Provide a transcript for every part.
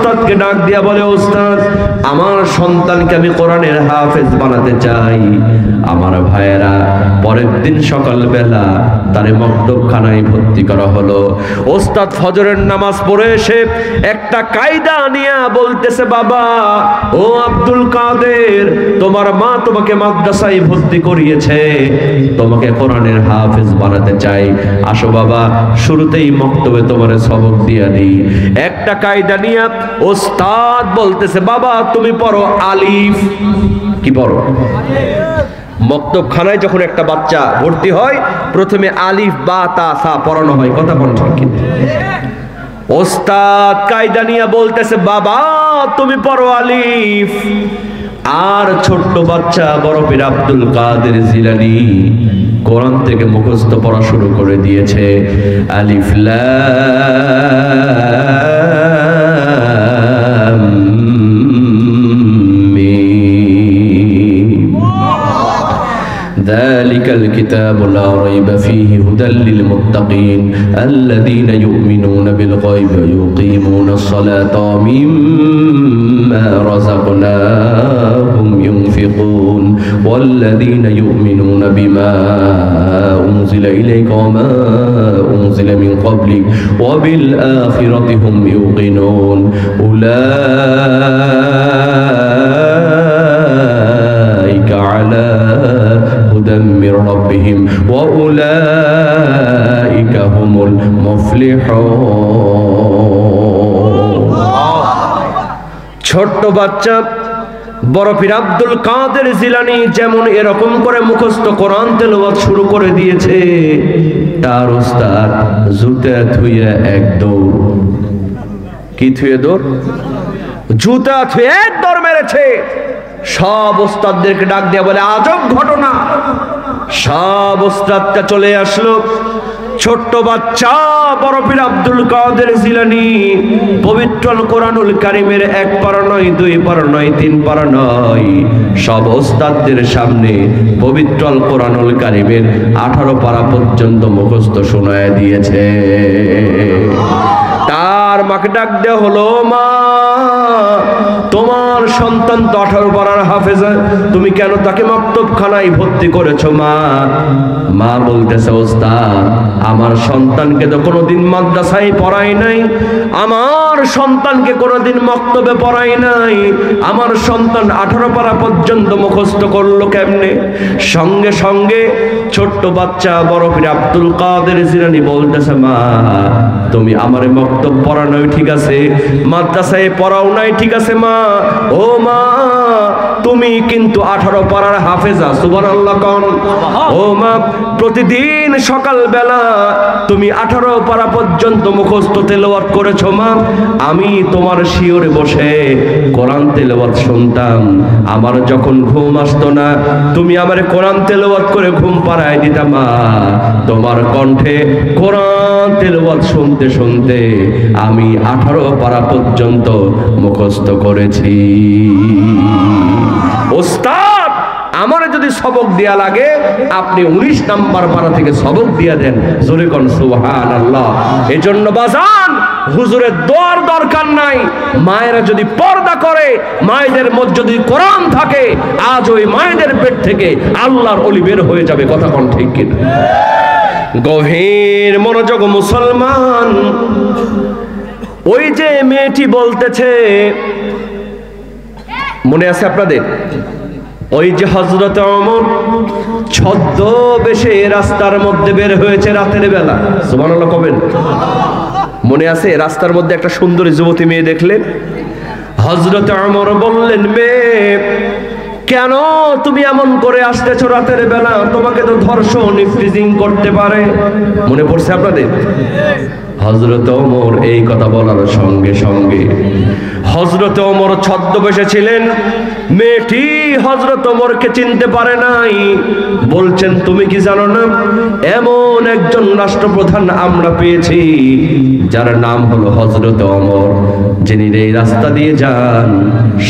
ওস্তাদকে ডাক দিয়া বলে, ওস্তাদ আমার সন্তানকে আমি কোরআনের হাফেজ বানাতে চাই। আমার ভাইয়েরা পরের দিন সকালবেলা তারে মক্তবখানায় ভর্তি করা হলো। ওস্তাদ ফজরের নামাজ পড়ে এসে একটা কায়দা নিয়ে বলতেছে, বাবা ও আব্দুল কাদের, তোমার মা তোমাকে মাদ্রাসায় ভর্তি করিয়েছে, তোমাকে কোরআনের হাফেজ বানাতে চাই, আসো বাবা শুরুতেই মক্তবে তোমারে সবক দিয়া দিই। একটা কায়দা নিয়ে ওস্তাদ বলতেছে, বাবা তুমি পড়ো আলিফ। কি পড়ো? মক্তবখানায় যখন একটা বাচ্চা ভর্তি হয় প্রথমে আলিফ বা তা সা পড়ানো হয়, কথা বল ঠিক কি? ওস্তাদ কায়দা নিয়ে বলতেছে, বাবা তুমি পড়ো আলিফ। আর ছোট্ট বাচ্চা বড় পীর আব্দুল কাদের জিলানী কোরআন থেকে মুখস্থ পড়া শুরু করে দিয়েছে। আলিফ লাম মিম যালিকাল কিতাবু লা রাইবা ফীহি হুদাল লিল মুত্তাকিন আল্লাযীনা ইউমিনুনা বিল গায়বি ওয়া ইউকিমুনাস সালাতা ওয়া মিম্মা রাযাকনাহুম ينفقون والذين يؤمنون بما أنزل إليك وما أنزل من قبلك وبالآخرة هم يوقنون أولئك على هدى من ربهم وأولئك هم المفلحون ছোট্ট বাচ্চা বড় পীর আব্দুল কাদের জিলানী যেমন এরকম করে মুখস্থ কোরআন তেলাওয়াত শুরু করে দিয়েছে, তার ওস্তাদ জুতা ধুইয়া এক দৌড়। কি ধুয়ে দৌড়? জুতা ধুয়ে এক দৌড় মেরেছে। সব ওস্তাদদেরকে ডাক দিয়ে বলে, আজব ঘটনা। সব ওস্তাদটা চলে আসলো। ছোট্ট বাচ্চা বড় পীর আব্দুল কাদের জিলানী পবিত্র কোরআনুল কারীমের এক পারা নয়, দুই পারা নয়, তিন পারা নয়, সব ওস্তাদদের সামনে পবিত্র কোরআনুল কারীমের 18 পারা পর্যন্ত মুখস্থ শোনায় দিয়েছে। তার মাকে ডাক দেওয়া হলো, মা তোমার সন্তান তো 18 পারার হাফেজ, তুমি কেন তাকে মক্তবখানায় ভর্তি করেছো? মা বলতেছে, ওস্তাদ আমার সন্তানকে তো কোনোদিন মাদ্রাসায় পড়াই নাই, আমার সন্তানকে কোনোদিন মক্তবে পড়াই নাই, আমার সন্তান 18 পারা পর্যন্ত মুখস্থ করলো কেমনে? সঙ্গে সঙ্গে ছোট্ট বাচ্চা বড় পীর আব্দুল কাদের জিলানী বলতেছে, মা তুমি আমারে মক্তব পড়ানোই ঠিক আছে, মাদ্রাসায় পড়াও নাই ঠিক আছে মা, ও মা তুমি কিন্তু 18 পারার হাফেজা। সুবহানাল্লাহ কোন? ও মা প্রতিদিন সকালবেলা তুমি 18 পারা পর্যন্ত মুখস্থ তেলাওয়াত করেছো মা, আমি তোমার শিওরে বসে কোরআন তেলাওয়াত শুনতাম, আমার যখন ঘুম আসতো না তুমি আমারে কোরআন তেলাওয়াত করে ঘুম পাড়ায় দিতা মা, তোমার কণ্ঠে কোরআন তেলাওয়াত শুনতে শুনতে আমি 18 পারা পর্যন্ত মুখস্থ করেছি। ওস্তাদ আমার যদি সবক দেয়া লাগে আপনি 19 নাম্বার পারা থেকে সবক দিয়া দেন, জোরে কোন সুবহানাল্লাহ। এজন্য বাজান হুজুরের দোয়ার দরকার নাই, মায়েরা যদি পর্দা করে, মায়েদের মধ্যে যদি কোরআন থাকে, আজ ওই মায়েদের পেট থেকে আল্লাহর ওলি বের হয়ে যাবে, কথা কোন ঠিক কিনা? গভীর মনোযোগ মুসলমান। ওই যে মেয়েটি বলতেছে, মনে আছে আপনাদের? ওই যে হযরত ওমর ছদ্মবেশে রাস্তার মধ্যে বের হয়েছে রাতের বেলা, সুবহানাল্লাহ কবেন? মনে আছে? রাস্তার মধ্যে একটা সুন্দরী যুবতী মেয়ে দেখলেন, হযরত ওমর বললেন, মেয়ে কেন তুমি এমন করে আসতেছো রাতের বেলা? তোমাকে তো ধর্ষণ ইফটিজিং করতে পারে। মনে পড়ছে আপনাদের? হযরত ওমর এই কথা বলার সঙ্গে সঙ্গে হযরত ওমর ছদ্মবেশে ছিলেন, মেয়েটি হযরত ওমরকে চিনতে পারে নাই। বলছেন, তুমি কি জানো না এমন একজন রাষ্ট্রপ্রধান আমরা পেয়েছি যার নাম হলো হযরত ওমর, যিনি এই রাস্তা দিয়ে যান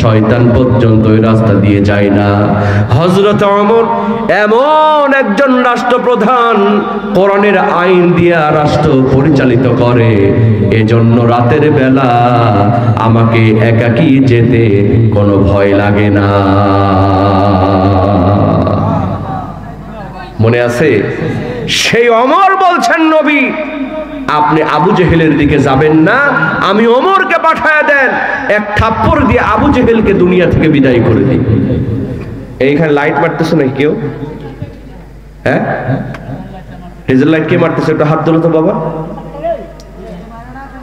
শয়তান পর্যন্ত ওই রাস্তা দিয়ে যায় না। হযরত ওমর এমন একজন রাষ্ট্রপ্রধান, কোরআনের আইন দিয়া রাষ্ট্র পরিচালিত করে, এজন্য রাতের বেলা আমাকে একাকী যেতে কোনো ভয় লাগে না। মনে আছে? সেই ওমর বলছেন, নবী আপনি আবু জেহেলের দিকে যাবেন না, আমি ওমরকে পাঠায় দেন, এক থাপ্পড় দিয়ে আবু জেহেলকে দুনিয়া থেকে বিদায় করে দিই। এইখানে লাইট মারতেছ না কেউ? হ্যাঁ, ডিজেল লাইট কে মারতেছে? একটু হাত তুলো তো বাবা,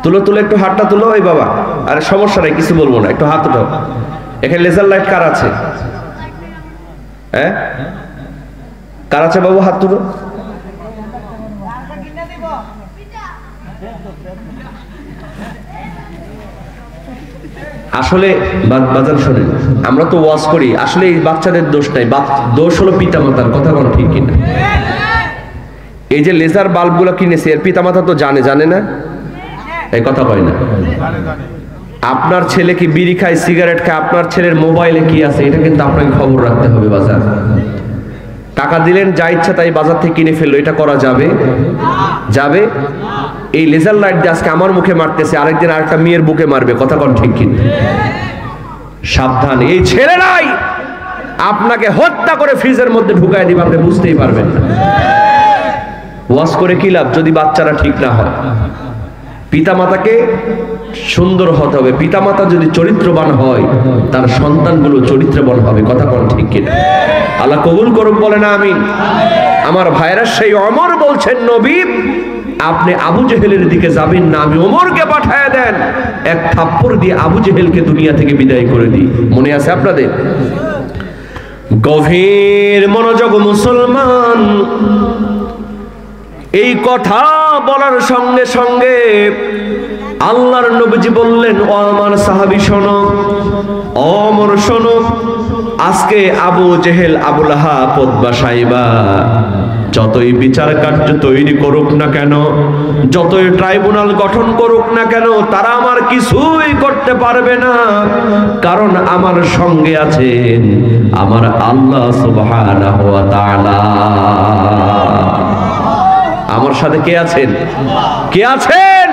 তুলো তুলো, একটু হাতটা তুলো। ওই বাবা, আরে সমস্যা নাই, কিছু বলবো না, একটু হাত উঠাও। এখানে লেজার লাইট কার আছে? হ্যাঁ, কার আছে বাবু? হাত তুলো। আসলে বাজান শোনেন, আমরা তো ওয়াজ করি, আসলে এই বাচ্চাদের দোষ নাই, দোষ হলো পিতামাতার। কথা বল ঠিক কিনা? এই যে লেজার বাল্বগুলো কিনেছে, এর পিতামাতা তো জানে না? এই কথা কয় না? আপনার ছেলে কি বিড়ি খায়, সিগারেট খায়, আপনার ছেলের মোবাইলে কি আছে, এটা কিন্তু আপনাকে খবর রাখতে হবে। বাজার টাকা দিলেন, যা ইচ্ছা তাই বাজার থেকে কিনে ফেললো, এটা করা যাবে? যাবে? এই লেজার লাইট দিয়ে আজকে আমার মুখে মারতেছে, আরেকদিন আরেকটা মেয়ের বুকে মারবে। কথা কোন ঠিক কিনা? সাবধান, এই ছেলেরাই আপনাকে হত্যা করে ফ্রিজের মধ্যে ঢুকায় দিবে, আপনি বুঝতেই পারবেন না। ওয়াজ করে কি লাভ যদি বাচ্চারা ঠিক না হয়? পিতামাতাকে সুন্দর হতে হবে। পিতামাতা যদি চরিত্রবান হয়, তার সন্তানগুলো চরিত্রবান হবে। কথা কোন ঠিক কিনা? আল্লাহ কবুল করুক, বলে না আমিন। আমার ভাইরা, সেই ওমর বলছেন, নবী আপনি আবু জেহেলের দিকে যাবেন না, আমি ওমরকে পাঠায় দেন, এক থাপ্পড় দিয়ে আবু জেহেলকে দুনিয়া থেকে বিদায় করে দিই। মনে আছে আপনাদের? গভীর মনোযোগ মুসলমান, এই কথা বলার সঙ্গে সঙ্গে আল্লাহর নবীজি বললেন, ও আমার সাহাবী শোনো, ওমর শোনো, আজকে আবু জেহেল, আবু লাহাব, উতবা, শাইবা যতই বিচার কার্য তৈরি করুক না কেন, যতই ট্রাইব্যুনাল গঠন করুক না কেন, তারা আমার কিছুই করতে পারবে না। কারণ আমার সঙ্গে আছেন আমার আল্লাহ সুবহানাহু ওয়া তাআলা। আমার সাথে কে আছেন? কে আছেন?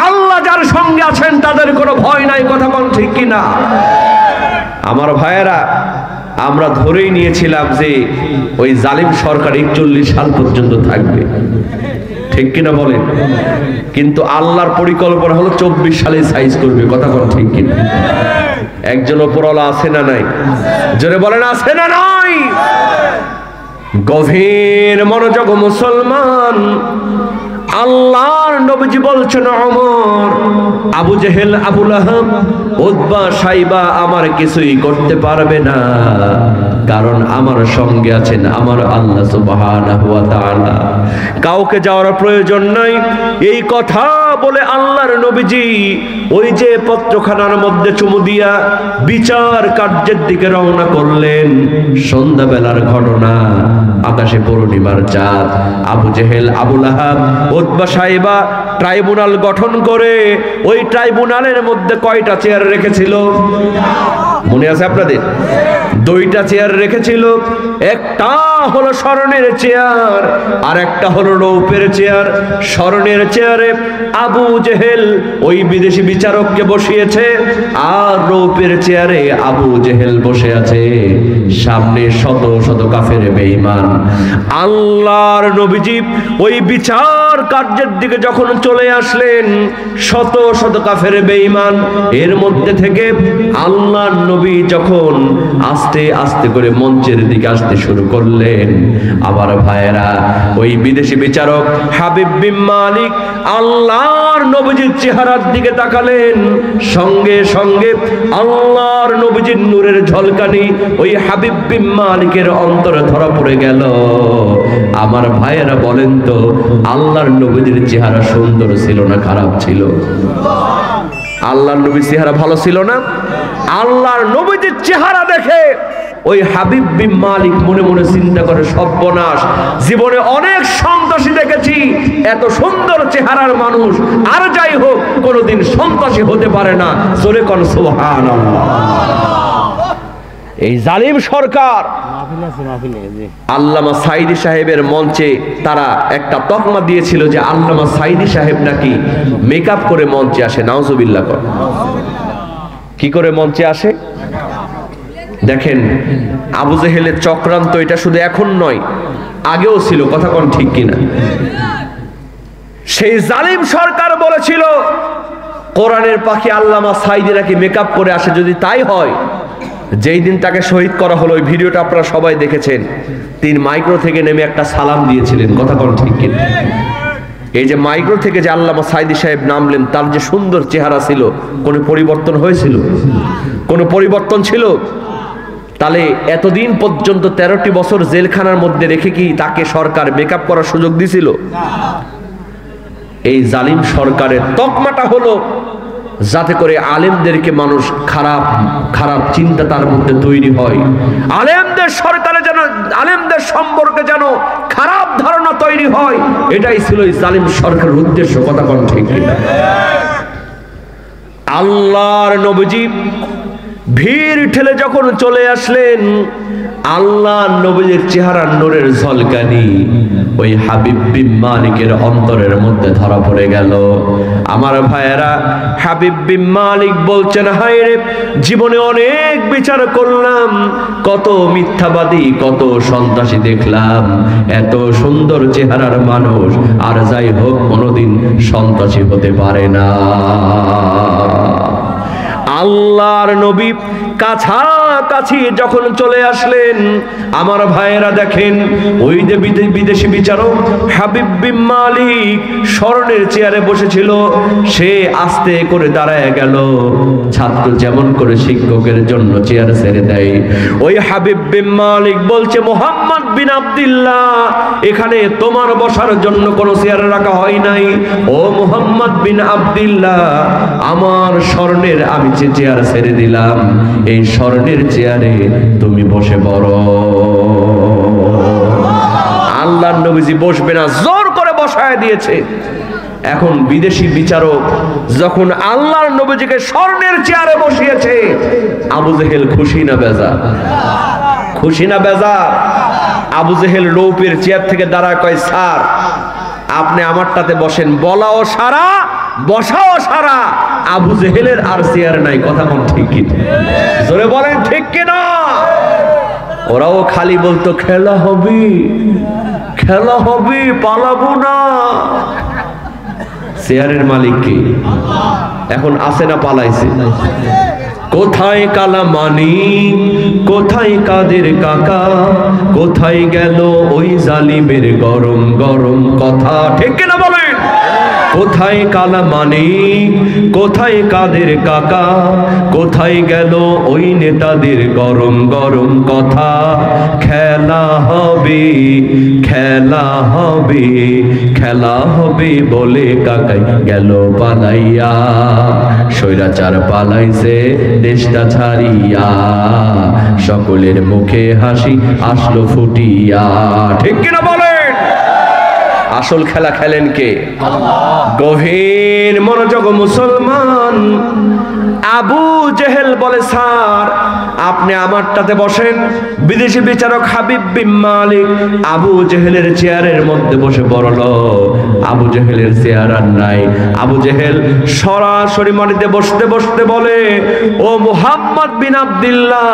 আল্লাহ যার সঙ্গে আছেন তাদের কোনো ভয় নাই। কথা বল ঠিক কিনা? আমার ভাইয়েরা, আমরা ধরেই নিয়েছিলাম যে ওই জালিম সরকার 41 সাল পর্যন্ত থাকবে, ঠিক কিনা বলেন? কিন্তু আল্লাহর পরিকল্পনা হলো 24 সালে সাইজ করবে। কথা বল ঠিক কিনা? একজন উপরওয়ালা আছে না নাই? জোরে বলেন, আছে না নাই? গভীর মনোযোগ মুসলমান, আল্লাহর নবীজি বলছেন, ওমর, আবু জেহেল, আবু লাহাব, উতবা, শাইবা আমার কিছুই করতে পারবে না, কারণ আমার সঙ্গে আছেন আমার আল্লাহ সুবহানাহু ওয়া তাআলা। কাউকে যাওয়ার প্রয়োজন নাই। এই কথা বলে আল্লাহর নবীজি ওই যে পত্রখানার মধ্যে চুমু দিয়া বিচার কার্যের দিকে রওনা করলেন। সন্ধ্যাবেলার ঘটনা, আকাশে পূর্ণিমার চাঁদ। আবু জেহেল, আবু লাহাব, উতবা, শাইবা ট্রাইব্যুনাল গঠন করে ওই ট্রাইব্যুনালের মধ্যে কয়টা চেয়ার রেখেছিল? মনে আছে আপনাদের? 2টা চেয়ার রেখেছিল। একটা হলো স্বর্ণের চেয়ার, আর একটা হলো রৌপের চেয়ার। স্বর্ণের চেয়ারে আবু জেহেল ওই বিদেশি বিচারককে বসিয়েছে, আর রৌপের চেয়ারে আবু জেহেল বসে আছে। সামনে শত শত কাফের বেঈমান। আল্লাহর নবীজি ওই বিচার কার্যের দিকে যখন চলে আসলেন, শত শত কাফের বেঈমান, এর মধ্যে থেকে আল্লাহর নবী যখন আস্তে আস্তে করে মঞ্চের দিকে আসতে শুরু করলেন, আবার ভাইয়েরা, ওই বিদেশি বিচারক হাবিব বিন মালিক আল্লাহর নবীজির চেহারার দিকে তাকালেন। সঙ্গে সঙ্গে আল্লাহর নবীজির নূরের ঝলকানি ওই হাবিব বিন মালিকের অন্তরে ধরা পড়ে গেল। আমার ভাইয়েরা বলেন তো, আল্লাহর নবীজির চেহারা সুন্দর ছিল না খারাপ ছিল? আল্লাহর নবীর চেহারা ভালো ছিল না? আল্লাহর নবীজির চেহারা দেখে ওই হাবিব বিন মালিক মনে মনে চিন্তা করে, সর্বনাশ, জীবনে অনেক সন্ত্রাসী দেখেছি, এত সুন্দর চেহারার মানুষ আর যাই হোক কোনোদিন সন্ত্রাসী হতে পারে না। জোরে কোন সুবহানাল্লাহ। এই জালিম সরকার আল্লামা সাইদি সাহেবের মঞ্চে তারা একটা তকমা দিয়েছিল যে আল্লামা সাইদি সাহেব নাকি মেকআপ করে মঞ্চে আসে। নাউজুবিল্লাহ কর। কি করে মঞ্চে আসে? দেখেন, আবু জেহেলের চক্রান্ত এটা শুধু এখন নয়, আগেও ছিল। কথা কোন ঠিক কিনা? সেই জালিম সরকার বলেছিল কোরআনের পাখি আল্লামা সাইদি নাকি মেকআপ করে আসে। যদি তাই হয়, যেই দিন তাকে শহীদ করা হলো, ওই ভিডিওটা আপনারা সবাই দেখেছেন, তিনি মাইক্রো থেকে নেমে একটা সালাম দিয়েছিলেন। কথা কোন ঠিক কিনা? এই যে মাইক্রো থেকে যে আল্লামা সাইদি সাহেব নামলেন, তার যে সুন্দর চেহারা ছিল, কোনো পরিবর্তন হয়েছিল? কোনো পরিবর্তন ছিল? তাহলে এতদিন পর্যন্ত 13টি বছর জেলখানার মধ্যে রেখে কি তাকে সরকার মেকআপ করার সুযোগ দিছিল? এই জালিম সরকারের তকমাটা হলো যাতে করে আলেমদেরকে মানুষ খারাপ খারাপ চিন্তা তার মধ্যে তৈরি হয়, আলেমদের সরকারে যেন, আলেমদের সম্পর্কে যেন খারাপ ধারণা তৈরি হয়। এটাই ছিল এই জালিম সরকারের উদ্দেশ্য। কথা কোন ঠিক কিনা? আল্লাহর নবীজি ভিড় ঠেলে যখন চলে আসলেন, আল্লাহ নবীর চেহারা নূরের ঝলকানি ওই হাবিব বিন মালিকের অন্তরের মধ্যে ধরা পড়ে গেল। আমার ভাইয়েরা, হাবিব বিন মালিক বলছেন, হায় রে, জীবনে অনেক বিচার করলাম, কত মিথ্যাবাদী, কত সন্ত্রাসী দেখলাম, এত সুন্দর চেহারার মানুষ আর যাই হোক কোনোদিন সন্ত্রাসী হতে পারে না। আল্লাহর নবী কাছাকাছি যখন চলে আসলেন, আমার ভাইয়েরা দেখেন, ওই যে বিদেশি বিচারক হাবিব বিন মালিক স্বর্ণের চেয়ারে বসেছিল, সে আস্তে করে দাঁড়ায় গেল। ছাত্র যেমন করে শিক্ষকের জন্য চেয়ার ছেড়ে দেয়, ওই হাবিব বিন মালিক বলছে, মুহাম্মদ বিন আব্দুল্লাহ, এখানে তোমার বসার জন্য কোনো চেয়ার রাখা হয় নাই। ও মুহাম্মদ বিন আব্দুল্লাহ, আমার স্বর্ণের আমি চেয়ার ছেড়ে দিলাম, এই স্বর্ণের চেয়ারে তুমি বসে পড়ো। আল্লাহর নবীজি বসবে না, জোর করে বসায় দিয়েছে। এখন বিদেশি বিচারক যখন আল্লাহর নবীজিকে স্বর্ণের চেয়ারে বসিয়েছে, আবু জেহেল খুশি না বেজার? খুশি না বেজার? আবু জেহেল রৌপের চেয়ার থেকে দাঁড়ায় কয়, স্যার আপনি আমারটাতে বসেন। বলাও সারা, বসাও সারা। আবু জেহেলের আর চেয়ার নাই। কথা কোন ঠিক কিনা? জোরে বলেন ঠিক কিনা? ওরাও খালি বলতো, খেলা হবে, খেলা হবে, পালাবো না। চেয়ারের মালিক কে? এখন আছে না পালাইছে? কোথায় কালা মানিক, কোথায় কাদের কাকা, কোথায় গেল ওই জালিমের গরম গরম কথা? ঠিক কিনা বলেন? কোথায় কালা মানিক, কোথায় কাদের কাকা, কোথায় গেল ওই নেতাদের গরম গরম কথা? খেলা হবে, খেলা হবে, খেলা হবে বলে কাকাই গেল পালাইয়া, স্বৈরাচার পালাইছে দেশটা ছাড়িয়া, সকলের মুখে হাসি আসলো ফুটিয়া। ঠিক কিনা বলেন? আসল খেলা খেলেন কে? গভীর মনোযোগ মুসলমান। আবু জেহেল বলে, স্যার আপনি আমারটাতে বসেন। বিদেশি বিচারক হাবিব বিন মালিক আবু জেহেলের চেয়ারের মধ্যে বসে পড়ল। আবু জেহেলের চেয়ার আর নাই। আবু জেহেল সরাসরি মাটিতে বসতে বসতে বলে, ও মুহাম্মদ বিন আব্দুল্লাহ,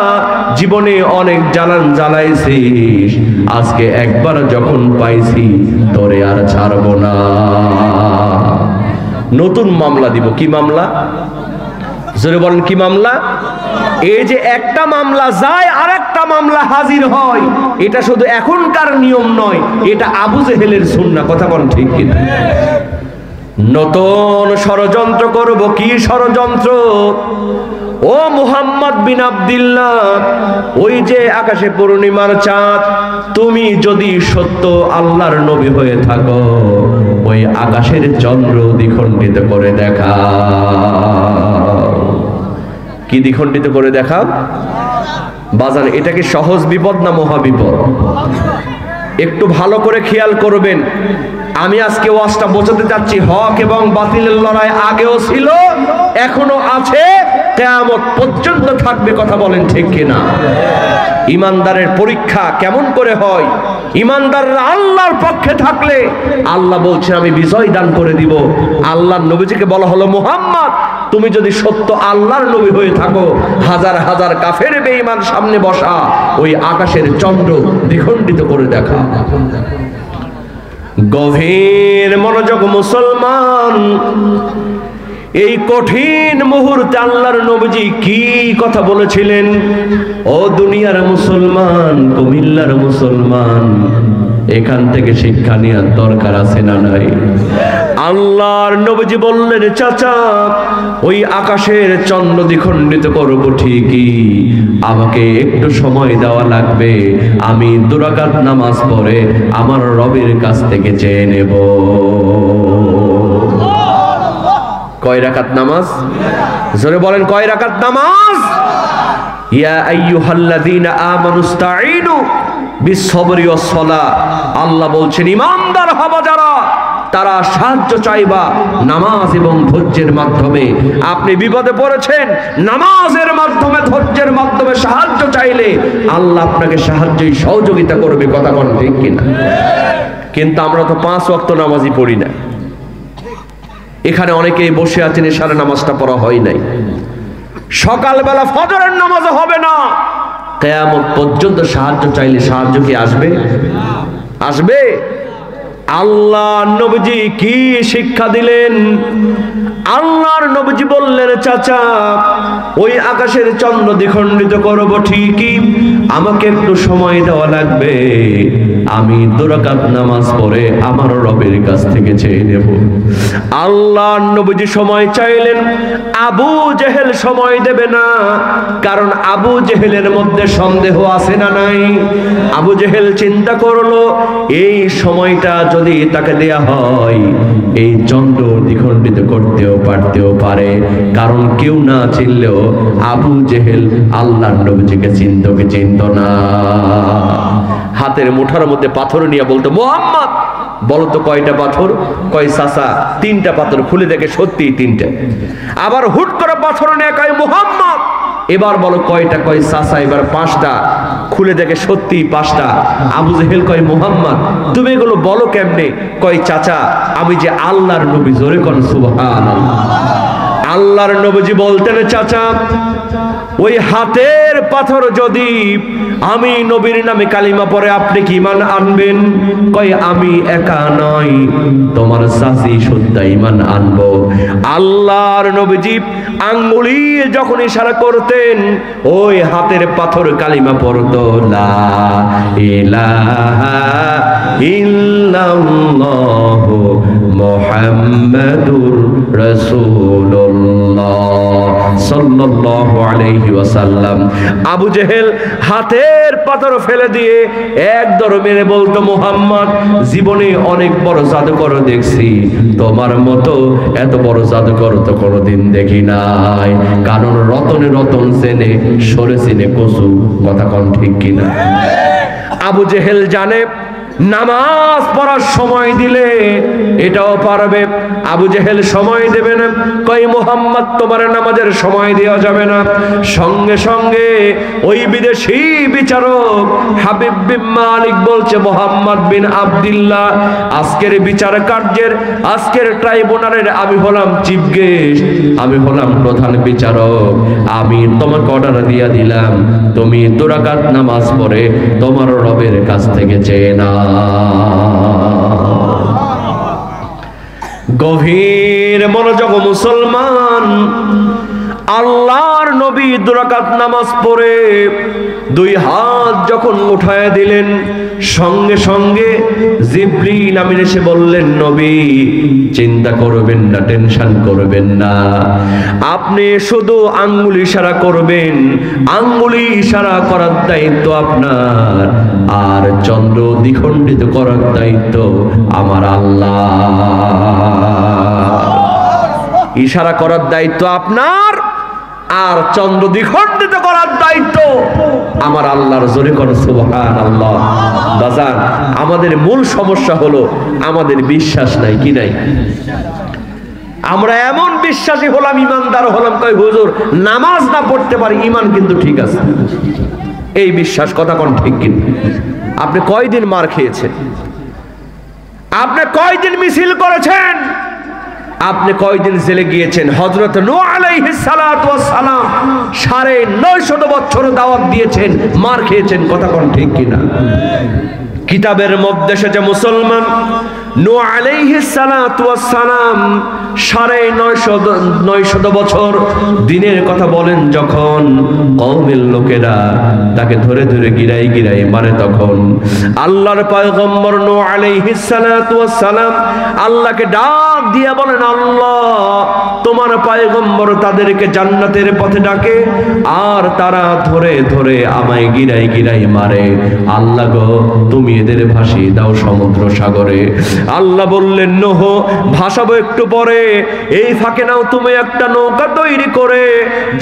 জীবনে অনেক জ্বালান জ্বালাইছিস, আজকে একবার যখন পাইছি তোরে আর ছাড়বো না। নতুন মামলা দিব। কি মামলা? জোরে বলেন, কি মামলা? এই যে একটা মামলা যায় আর একটা মামলা হাজির হয়, এটা শুধু এখনকার নিয়ম নয়, এটা আবু জেহেলের সুন্নাহ। কথা বলেন ঠিক কিনা? নতুন ষড়যন্ত্র করব। কি ষড়যন্ত্র? ও মুহাম্মদ বিন আব্দুল্লাহ, ওই যে আকাশে পূর্ণিমার চাঁদ, তুমি যদি সত্য আল্লাহর নবী হয়ে থাকো, ওই আকাশের চন্দ্র দ্বিখণ্ডিত করে দেখা। কি দ্বিখণ্ডিত করে দেখা? বাজার, এটা কি সহজ বিপদ না মহা বিপদ? একটু ভালো করে খেয়াল করবেন। আমি আজকে ওয়াজটা বোঝাতে চাচ্ছি, হক এবং বাতিলের লড়াই আগেও ছিল, এখনো আছে, কিয়ামত পর্যন্ত থাকবে। কথা বলেন ঠিক কিনা? ইমানদারের পরীক্ষা কেমন করে হয়? ইমানদাররা আল্লাহর পক্ষে থাকলে আল্লাহ বলছেন আমি বিজয় দান করে দিব। আল্লাহর নবীজিকে বলা হলো, মুহাম্মদ তুমি যদি সত্য আল্লাহর নবী হয়ে থাকো, হাজার হাজার কাফের বেঈমান সামনে বসা ওই আকাশের চন্দ্র দ্বিখণ্ডিত করে দেখা। গভীর মনোযোগ মুসলমান, এই কঠিন মুহূর্তে আল্লাহর নবীজি কি কথা বলেছিলেন? ও দুনিয়ার মুসলমান, কুমিল্লার মুসলমান, এখান থেকে শিক্ষা নেওয়ার দরকার আছে না নাই? আল্লাহর নবীজি বললেন, চাচা ওই আকাশের চন্দ্র দ্বিখণ্ডিত করব ঠিকই, আমাকে একটু সময় দেওয়া লাগবে। আমি 2 রাকাত নামাজ পড়ে আমার রবের কাছ থেকে চেয়ে নেব। কয় রাকাত নামাজ? জোরে বলেন, কয় রাকাত নামাজ? ইয়া আইয়ুহাল্লাযীনা আমানুস্তাঈনু বিস-সাবরি ওয়াস-সালাহ। আল্লাহ বলছেন ঈমানদার হবা যারা, তারা সাহায্য চাইবা নামাজ এবং ধৈর্যের মাধ্যমে। আপনি বিপদে পড়েছেন, নামাজের মাধ্যমে ধৈর্যের মাধ্যমে সাহায্য চাইলে আল্লাহ আপনাকে সাহায্যই সহযোগিতা করবে। কথা বলেন ঠিক কিনা? কিন্তু আমরা তো 5 ওয়াক্ত নামাজই পড়ি না। এখানে অনেকেই বসে আছেন, এশার নামাজটা পড়া হয় নাই। সকালবেলা ফজরের নামাজও হবে না। কিয়ামত পর্যন্ত সাহায্য চাইলে সাহায্য কি আসবে? আসবে? আল্লাহ নবীজি কি শিক্ষা দিলেন? আল্লাহর নবীজি বললেন, চাচা ওই আকাশের চন্দ্র দ্বিখণ্ডিত করব ঠিকই, আমাকে একটু সময় দেওয়া লাগবে। আমি 2 রাকাত নামাজ পড়ে আমার রবের কাছ থেকে চেয়ে নেব। আল্লাহর নবীজি সময় চাইলেন। আবু জেহেল সময় দেবে না, কারণ আবু জেহেলের মধ্যে সন্দেহ আছে না নাই? আবু জেহেল চিন্তা করলো, এই সময়টা যদি তাকে দেয়া হয়, এই চন্দ্র দ্বিখণ্ডিত করতেও পারতেও পারে। কারণ কেউ না চিনলেও আবু জেহেল আল্লাহর নবীজিকে চিনত না। হাতের মুঠার মধ্যে পাথর নিয়ে বলতো, মুহাম্মদ বলো তো কয়টা পাথর? কয় চাচা 3টা পাথর। খুলে দেখে সত্যি 3টা। আবার হুট করে পাথর নিয়ে কয়, মুহাম্মদ এবার বলো কয়টা? কয় চাচা এবার 5টা। খুলে দেখে সত্যি 5টা। আবু জেহেল কয়, মুহাম্মদ তুমি এগুলো বলো কেমনে? কয় চাচা আমি যে আল্লাহর নবী। জোরে কোন সুবহানাল্লাহ। আল্লাহর নবীজি বলতেন, চাচা ওই হাতের পাথর যদি আমি নবীর নামে কালিমা পড়ে আপনি কি ঈমান আনবেন? কয় আমি একা নয়, তোমার চাচি শুদ্ধ ঈমান আনবো। আল্লাহর নবীজি আঙ্গুলি যখন ইশারা করতেন, ওই হাতের পাথর কালিমা পড়তো, লা ইলাহা ইল্লাল্লাহু মুহাম্মাদুর রাসূলুল্লাহ সাল্লাল্লাহু আলাইহি ওয়াসাল্লাম। আবু জেহেল হাতের পাথর ফেলে দিয়ে এক দৌড় মেরে বলতো, মুহাম্মদ জীবনে অনেক বড় জাদুকর দেখছি, তোমার মতো এত বড় জাদুকর তো কোনোদিন দেখি নাই। কারণ রতনে রতন চেনে, সরে চেনে কচু। কথা কোন ঠিক কিনা? আবু জেহেল জানে নামাজ পড়ার সময় দিলে এটাও পারবে। আবু জেহেল সময় দেবে না। কই মুহাম্মদ তোমার নামাজের সময় দেওয়া যাবে না। সঙ্গে সঙ্গে ওই বিদেশি বিচারক হাবিব বিন মালিক বলছে, মুহাম্মদ বিন আব্দুল্লাহ আজকের বিচার কার্যের, আজকের ট্রাইব্যুনালের আমি হলাম চিফ গেস্ট, আমি হলাম প্রধান বিচারক। আমি তোমাকে অর্ডার দিয়ে দিলাম, তুমি 2 রাকাত নামাজ পড়ে তোমার রবের কাছ থেকে চেয়ে নাও। গভীর মনোযোগ মুসলমান, আল্লাহর নবী 2 রাকাত নামাজ পড়ে 2 হাত যখন উঠায় দিলেন, সঙ্গে সঙ্গে জিবরিল আমিন এসে বললেন, নবী চিন্তা করবেন না, টেনশন করবেন না, আপনি শুধু আঙ্গুলি ইশারা করবেন, আঙ্গুলি ইশারা করার দায়িত্ব আপনার, আর চন্দ্র দ্বিখণ্ডিত করার দায়িত্ব আমার আল্লাহ। ইশারা করার দায়িত্ব আপনার, আর চন্দ্র দ্বিখণ্ডিত করার দায়িত্ব আমার আল্লাহর। জোরে করো সুবহানাল্লাহ। বাজান, আমাদের মূল সমস্যা হলো আমাদের বিশ্বাস নাই। কি নাই? আমরা এমন বিশ্বাসী হলাম, ইমানদার হলাম, কই হুজুর নামাজ না পড়তে পারি, ইমান কিন্তু ঠিক আছে। এই বিশ্বাস কথা কোন ঠিক কিনা? আপনি কয়দিন মার খেয়েছেন? আপনি কয়দিন মিছিল করেছেন? আপনি কয়দিন জেলে গিয়েছেন? হযরত নূহ আলাইহিস সালাতু ওয়াস সালাম 950 বছর দাওয়াত দিয়েছেন, মার খেয়েছেন, কথা কোন ঠিক কিনা? কিতাবের মধ্যে এসেছে মুসলমান নূহ আলাইহিস সালাতু ওয়াস সালাম 950 বছর দিনের কথা বলেন, যখন কওমের লোকেরা তাকে ধরে ধরে গিরাই গিরাই মারে, তখন আল্লাহর পয়গম্বর নূহ আলাইহিস সালাতু ওয়াস সালাম আল্লাহকে ডাক দিয়ে বলেন, আল্লাহ তোমার পয়গম্বর তাদেরকে জান্নাতের পথে ডাকে, আর তারা ধরে ধরে আমায় গিরাই গিরাই মারে। আল্লাহ গো, তুমি এদের ভাসিয়ে দাও সমুদ্র সাগরে। আল্লাহ বললেন, নূহ ভাসাবো একটু পরে, এই ফাঁকে নাও তুমি একটা নৌকা তৈরি করে,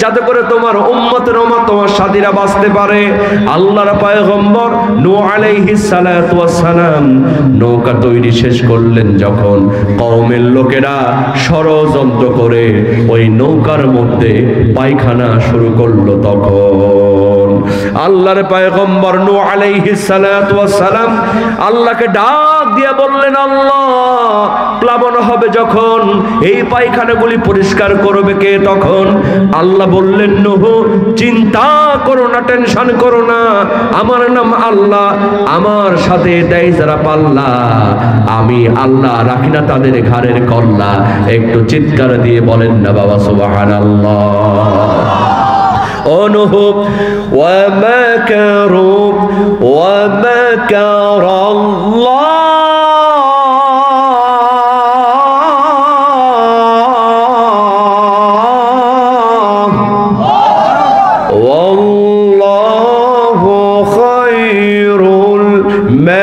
যাতে করে তোমার উম্মতের তোমার সাথীরা বাঁচতে পারে। আল্লাহর পয়গম্বর নূহ আলাইহিস সালাতু ওয়াস সালাম নৌকা তৈরি শেষ করলেন, যখন কওমের লোকেরা ষড়যন্ত্র করে ওই নৌকার মধ্যে পায়খানা শুরু করলো, তখন আল্লাহর পয়গম্বর নূহ আলাইহিস সালাতু ওয়াস সালাম আল্লাহকে ডাক দিয়ে বললেন, আল্লাহ প্লাবন হবে যখন, এই পায়খানাগুলি পরিষ্কার করবে কে? তখন আল্লাহ বললেন, নূহ চিন্তা করো না, টেনশন করো না, আমার নাম আল্লাহ, আমার সাথে দেয় যারা পাল্লা, আমি আল্লাহ রাখি না তাদের ঘাড়ের কল্লা। একটু চিৎকার দিয়ে বলেন না বাবা সুবহানাল্লাহ। ونُهُ وَمَكَرُوا وَمَكَرَ اللَّهُ وَاللَّهُ خَيْرُ الْمَاكِرِينَ।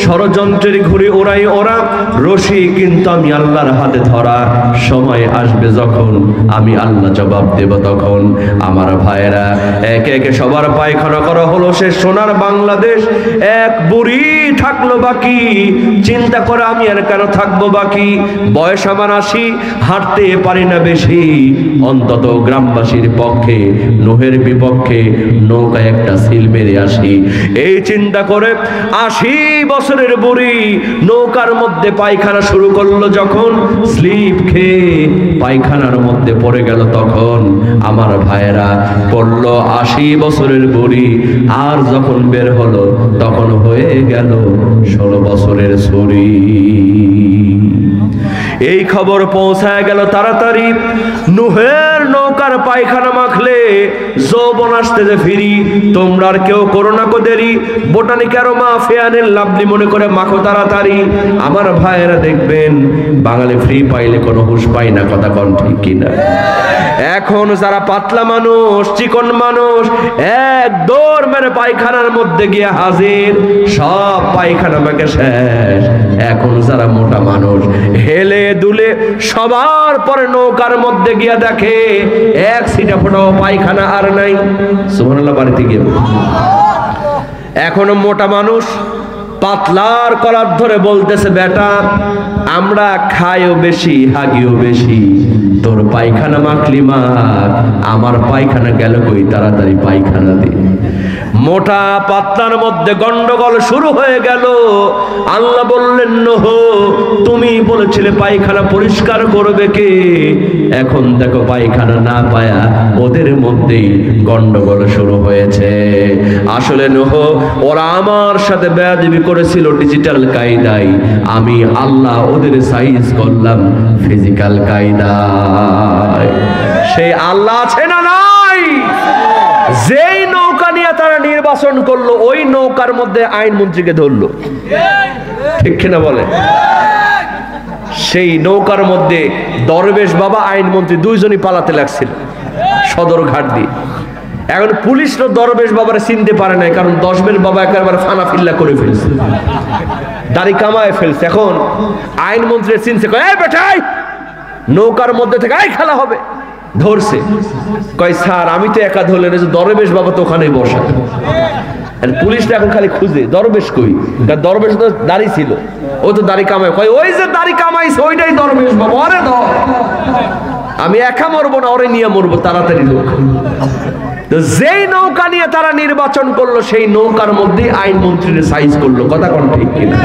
ষড়যন্ত্রের ঘুরে ওরাই ওরা, রশি কিন্তু আমি আল্লাহর হাতে ধরা। সময় আসবে যখন আমি আল্লাহ জবাব দেব, তখন আমার ভাইয়েরা একে একে সবার পায়খানা করা হলো। সে সোনার বাংলাদেশ, এক বুড়ি থাকলো বাকি। চিন্তা করে আমি আর কেন থাকবো বাকি? বয়স আমার 80, হাঁটতে পারি না বেশি, অন্তত গ্রামবাসীর পক্ষে নূহের বিপক্ষে নৌকায় একটা সিল মেরে আসি। এই চিন্তা করে 80 বছরের বুড়ি নৌকার মধ্যে পায়খানা শুরু করলো। যখন স্লিপ খেয়ে পায়খানার মধ্যে পড়ে গেল, তখন আমার ভাইয়েরা পড়লো 80 বছরের বুড়ি। আর যখন বের হলো, তখন হয়ে গেল 16 বছরের ছুরি। এই খবর পৌঁছায় গেল তাড়াতাড়ি। নূহের নৌকার পায়খানা মাখলে যৌবন আসতে যে ফিরি, তোমরা আর কেউ করো না কো দেরি, বোটানিক অ্যারোমা ফেয়ারের লাভলি মনে করে মাখো তাড়াতাড়ি। আমার ভাইয়েরা দেখবেন, বাঙালি ফ্রি পাইলে কোনো হুঁশ পাই না, কথা কোন ঠিক কিনা? এখন যারা পাতলা মানুষ, চিকন মানুষ, এক দৌড় মেরে পায়খানার মধ্যে গিয়ে হাজির, সব পায়খানা মেখে শেষ। এখন যারা মোটা মানুষ, হেলে দুলে সবার পরে নৌকার মধ্যে গিয়া দেখে এক সিটা ফোটাও পায়খানা আর নাই। সুবহানাল্লাহ বাড়িতে গিয়ে এখনো মোটা মানুষ পাতলার কলার ধরে বলতেছে, বেটা আমরা খাইও বেশি, হাগিও বেশি, তোর পায়খানা মাখলি মাখ, আমার পায়খানা গেল কই, তাড়াতাড়ি পায়খানা দে। মোটা পাতলার মধ্যে গন্ডগোল শুরু হয়ে গেল। আল্লাহ বললেন, নূহ তুমি বলেছিলে পায়খানা পরিষ্কার করবে কে? এখন দেখো পায়খানা না পায়া ওদের মধ্যেই গন্ডগোল শুরু হয়েছে। আসলে নূহ ওরা আমার সাথে বেয়াদবি করেছিল ডিজিটাল কায়দায়, আমি আল্লাহ ওদের সাইজ করলাম ফিজিক্যাল কায়দায়। সেই আল্লাহ আছে না নাই? যেই নৌকা নিয়ে তারা নির্বাচন করলো, ওই নৌকার মধ্যে আইনমন্ত্রীকে ধরলো, ঠিক কিনা বলে? সেই নৌকার মধ্যে দরবেশ বাবা, আইনমন্ত্রী দুইজনই পালাতে লাগছিল সদরঘাট দিয়ে। এখন পুলিশ তো দরবেশ বাবারে চিনতে পারে নাই, কারণ দশবেশ বাবা একেবারে ফানা ফিল্লা করে ফেলছে, দাড়ি কামায় ফেলছে। এখন আইনমন্ত্রী চিনছে, এই বেটাই নৌকার মধ্যে থেকে আই খেলা হবে। ধরছে, কয় স্যার আমি তো একা ধরলেন, দরবেশ বাবা তো ওখানেই বসা। পুলিশটা এখন খালি খুঁজে দরবেশ কই, দরবেশ তো দাড়ি ছিল, ও তো দাড়ি কামাই, কয় ওই যে দাড়ি কামাইছে ওইটাই দরবেশ বাবা, ওরে ধর, আমি একা মরবো না, ওরে নিয়ে মরবো, তাড়াতাড়ি লোক। তো যেই নৌকা নিয়ে তারা নির্বাচন করলো, সেই নৌকার মধ্যে আইন মন্ত্রীর সাইজ করলো। কথা কোন ঠিক কিনা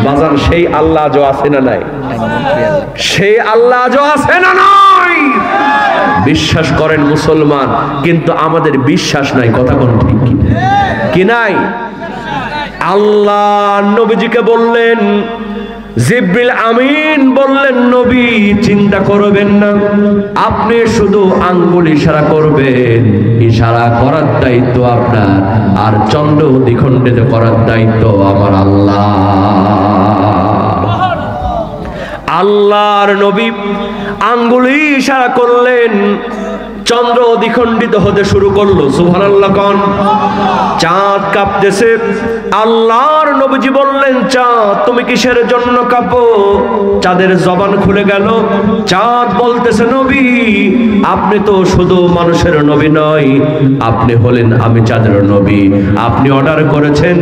বাজান? সেই আল্লাহ আজও আছে না নাই? সেই আল্লাহ আজও আছে না নাই? বিশ্বাস করেন মুসলমান, কিন্তু আমাদের বিশ্বাস নাই। কথা কোন ঠিক কিনা? কি নাই? আল্লাহ নবীজিকে বললেন, জিবরিল আমিন বললেন, নবী চিন্তা করবেন না, আপনি শুধু আঙ্গুল ইশারা করবেন, ইশারা করার দায়িত্ব আপনার, আর চন্দ্র দ্বিখণ্ডিত করার দায়িত্ব আমার আল্লাহ। আল্লাহর নবী আঙ্গুলি ইশারা করলেন, চন্দ্র দ্বিখণ্ডিত হতে শুরু করলো। সুবহানাল্লাহ কোন? চাঁদ কাঁপতেছে। আল্লাহর নবীজি বললেন, চাঁদ তুমি কিসের জন্য কাঁপো? চাঁদের জবান খুলে গেল। চাঁদ বলতেছে, নবী আপনি তো শুধু মানুষের নবী নয়, আপনি হলেন আমি চাঁদের নবী। আপনি অর্ডার করেছেন,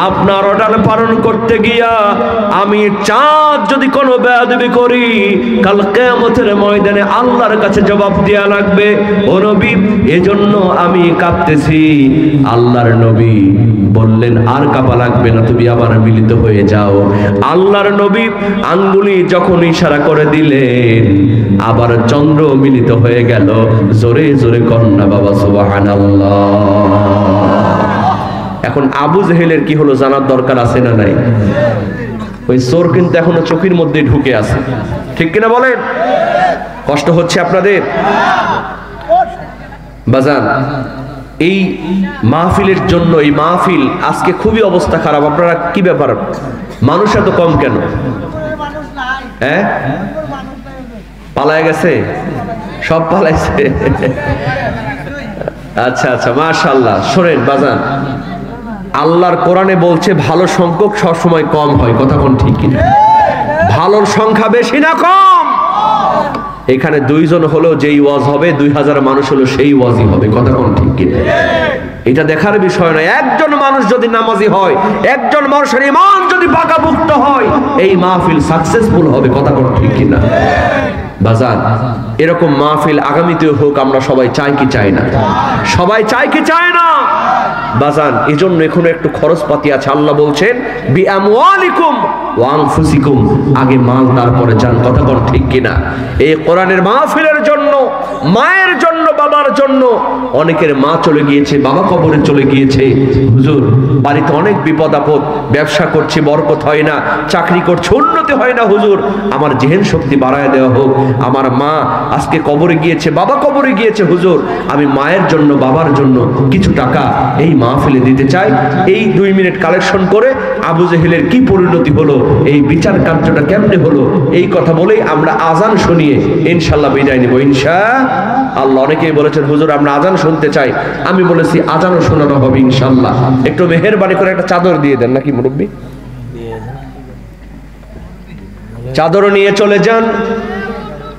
আপনার অর্ডার পালন করতে গিয়া আমি চাঁদ যদি কোনো বেয়াদবি করি, কাল কিয়ামতের ময়দানে আল্লাহর কাছে জবাব দেয়া লাগবে। ও নবী এজন্য আমি কাঁপতেছি। আল্লাহর নবী বললেন, আর কাঁপা লাগবে না, তুমি আবার মিলিত হয়ে যাও। আল্লাহর নবী আঙ্গুলি যখন ইশারা করে দিলেন, আবার চন্দ্র মিলিত হয়ে গেল। জোরে জোরে কন্যা বাবা সুবহানাল্লাহ। এখন আবু জেহেলের কি হলো জানার দরকার আছে না নাই? ওই চোর কিন্তু এখনো চোখের মধ্যে ঢুকে আছে, ঠিক কিনা বলেন? কষ্ট হচ্ছে আপনাদের বাজান? এই মাহফিলের জন্য, এই মাহফিল আজকে খুবই অবস্থা খারাপ। আপনারা কি ব্যাপার, মানুষ এত কম কেন? হ্যাঁ, পালায় গেছে, সব পালাইছে। আচ্ছা আচ্ছা, মাশাআল্লাহ। শোনেন বাজান, আল্লাহর কোরআনে বলছে ভালো সংখ্যক সবসময় কম হয়। কথা কোন ঠিক কিনা? ভালোর সংখ্যা বেশি না কম? এখানে দুইজন হলো যেই ওয়াজ হবে, 2000 মানুষ হলো সেই ওয়াজই হবে। কথা কোন ঠিক কিনা? এটা দেখার বিষয় নয়। একজন মানুষ যদি নামাজি হয়, একজন মানুষের ঈমান যদি পাকাপোক্ত হয়, এই মাহফিল সাকসেসফুল হবে। কথা কোন ঠিক কিনা বাজান? এরকম মাহফিল আগামীতেও হোক, আমরা সবাই চাই কি চাই না? সবাই চাই কি চায় না বাজান? এজন্য এখনো একটু খরচপাতি আছে। আল্লাহ বলছেন, বিআমওয়ালিকুম ওয়া আনফুসিকুম, আগে মাল তারপরে জান। কথা কোন ঠিক কিনা? এই কোরআনের মাহফিলের জন্য, মায়ের জন্য, বাবার জন্য, অনেকের মা চলে গিয়েছে, বাবা কবরে চলে গিয়েছে। হুজুর বাড়িতে অনেক বিপদ আপদ, ব্যবসা করছি বরকত হয় না, চাকরি করছি উন্নতি হয় না, হুজুর আমার জেহেন শক্তি বাড়ায় দেওয়া হোক। আমার মা আজকে কবরে গিয়েছে, বাবা কবরে গিয়েছে, হুজুর আমি মায়ের জন্য, বাবার জন্য কিছু টাকা এই মাহফিলে দিতে চাই। এই 2 মিনিট কালেকশন করে আবু জেহেলের কি পরিণতি হলো, এই বিচার কার্যটা কেমনে হলো, এই কথা বলেই আমরা আজান শুনিয়ে ইনশাআল্লাহ বিদায় নেব ইনশাআল্লাহ। অনেকেই বলেছেন হুজুর আমরা আজান শুনতে চাই। আমি বলেছি আজানও শোনানো হবে ইনশাআল্লাহ। একটু মেহেরবানি করে একটা চাদর দিয়ে দেন নাকি মুরব্বী? চাদর নিয়ে চলে যান।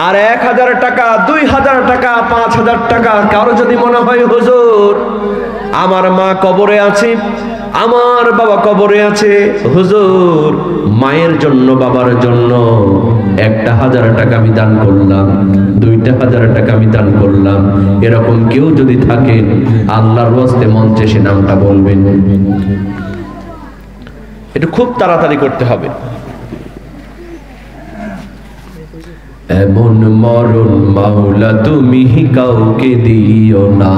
আর 1000 টাকা, 2000 টাকা, 5000 টাকা, কারো যদি মনে হয় হুজুর আমার মা কবরে আছে, আমার বাবা কবরে আছে, হুজুর মায়ের জন্য, বাবার জন্য 1000 টাকা আমি দান করলাম, 2000 টাকা আমি দান করলাম, এরকম কেউ যদি থাকেন আল্লাহর ওয়াস্তে মঞ্চে সে নামটা বলবেন। এটা খুব তাড়াতাড়ি করতে হবে। এমন মরণ মাওলা তুমি কাউকে দিও না,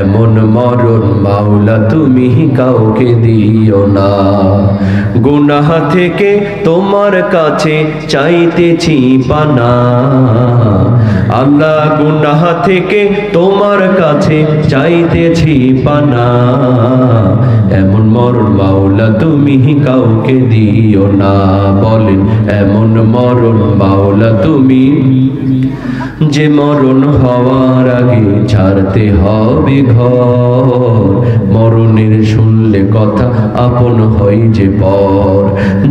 এমন মরণ মাওলা তুমি কাউকে দিও না। গুনাহ থেকে তোমার কাছে চাইতেছি পানা, আল্লাহ গুনাহ থেকে তোমার কাছে চাইতেছি পানা। এমন মরণ মাওলা তুমি কাউকে দিও না। বলেন এমন মরণ মাওলা তুমি যে মরণ হওয়ার আগে ছাড়তে হবে ঘর, মরণের শুনলে কথা আপন হয় যে পর,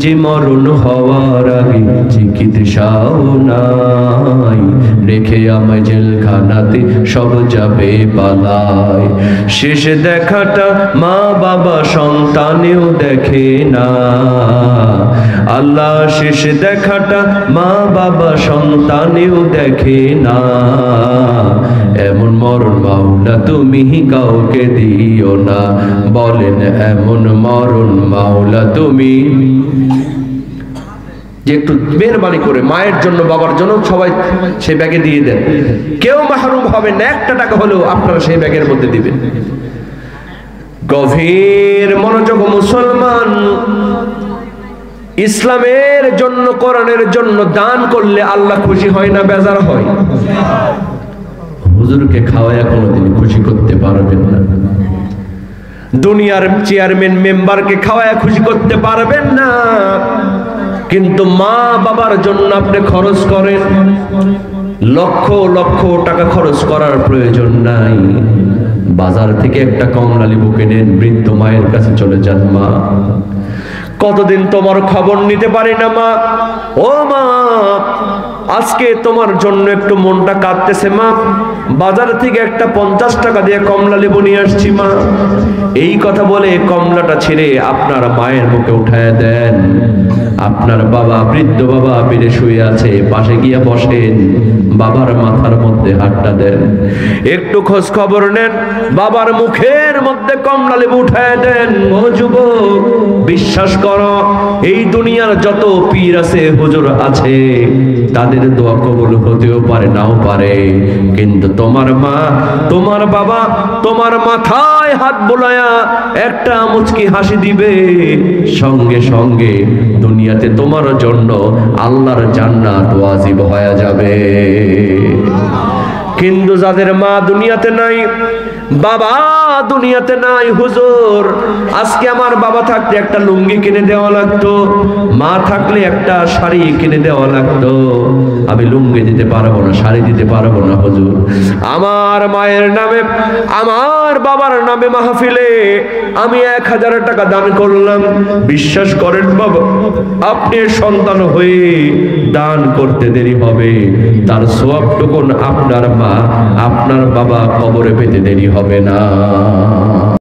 যে মরণ হওয়ার আগে চিকিৎসাও নাই, রেখে আমায় জেলখানাতে সব যাবে পালায়। শেষ দেখাটা মা বাবা সন্তানেও দেখে না, আল্লাহ শেষ দেখাটা মা বাবা সন্তানেও দেখে না, এমন মরণ মাওলা তুমি কাউকে দিও না, বলেন এমন মরণ মাওলা তুমি। যে একটু মেহরবানি করে মায়ের জন্য বাবার জন্য সবাই সেই ব্যাগে দিয়ে দেন, কেউ মাহরুম হবে না, একটা টাকা হলেও আপনারা সেই ব্যাগের মধ্যে দিবেন। গভীর মনোযোগ মুসলমান, ইসলামের জন্য কোরআনের জন্য দান করলে আল্লাহ খুশি হয় না বেজার হয়? হুজুরকে খাওয়ায়া কোনোদিন খুশি করতে পারবেন না, দুনিয়ার চেয়ারম্যান মেম্বারকে খাওয়ায়া খুশি করতে পারবেন না, কিন্তু মা বাবার জন্য আপনি খরচ করেন, লক্ষ লক্ষ টাকা খরচ করার প্রয়োজন নাই। বাজার থেকে একটা কমলা লেবু কিনেন, বৃদ্ধ মায়ের কাছে চলে যান, মা কতদিন তোমার খবর নিতে পারি না মা, ও মা আজকে তোমার জন্য একটু মনটা কাঁদতেছে মা, বাজার থেকে একটা 50 টাকা দিয়ে কমলা লেবু নিয়ে আসছি মা। এই কথা বলে কমলাটা ছেড়ে আপনার মায়ের মুখে উঠায় দেন। আপনার বাবা, বৃদ্ধ বাবা বেড়ে শুয়ে আছে, পাশে গিয়া বসেন, বাবার মাথার মধ্যে হাতটা দেন, একটু খোঁজ খবর নেন, বাবার মুখের মধ্যে কমলা লেবু উঠায় দেন। ও যুবক, বিশ্বাস করো এই দুনিয়ার যত পীর আছে, হুজুর আছে, তাদের দোয়া কবুল হতেও পারে নাও পারে, কিন্তু তোমার মা, তোমার বাবা তোমার মাথায় হাত বোলায়া একটা মুচকি হাসি দিবে, সঙ্গে সঙ্গে দুনিয়াতে তোমার জন্য আল্লাহর জান্নাত ওয়াজিব হয়ে যাবে। কিন্তু যাদের মা দুনিয়াতে নাই, বাবা দুনিয়াতে নাই, হুজুর আজকে আমার বাবা থাকলে একটা লুঙ্গি কিনে দেওয়া লাগতো, মা থাকলে একটা শাড়ি কিনে দেওয়া লাগতো, আমি লুঙ্গি দিতে পারবো না, শাড়ি দিতে পারবো না হুজুর। আমার মায়ের নামে, আমার বাবার নামে মাহফিলে আমি 1000 টাকা দান করলাম, বিশ্বাস করেন বাবা, আপনি সন্তান হয়ে দান করতে দেরি হবে, তার সওয়াবটুকুন আপনার মা, আপনার বাবা কবরে পেতে দেরি হবে না।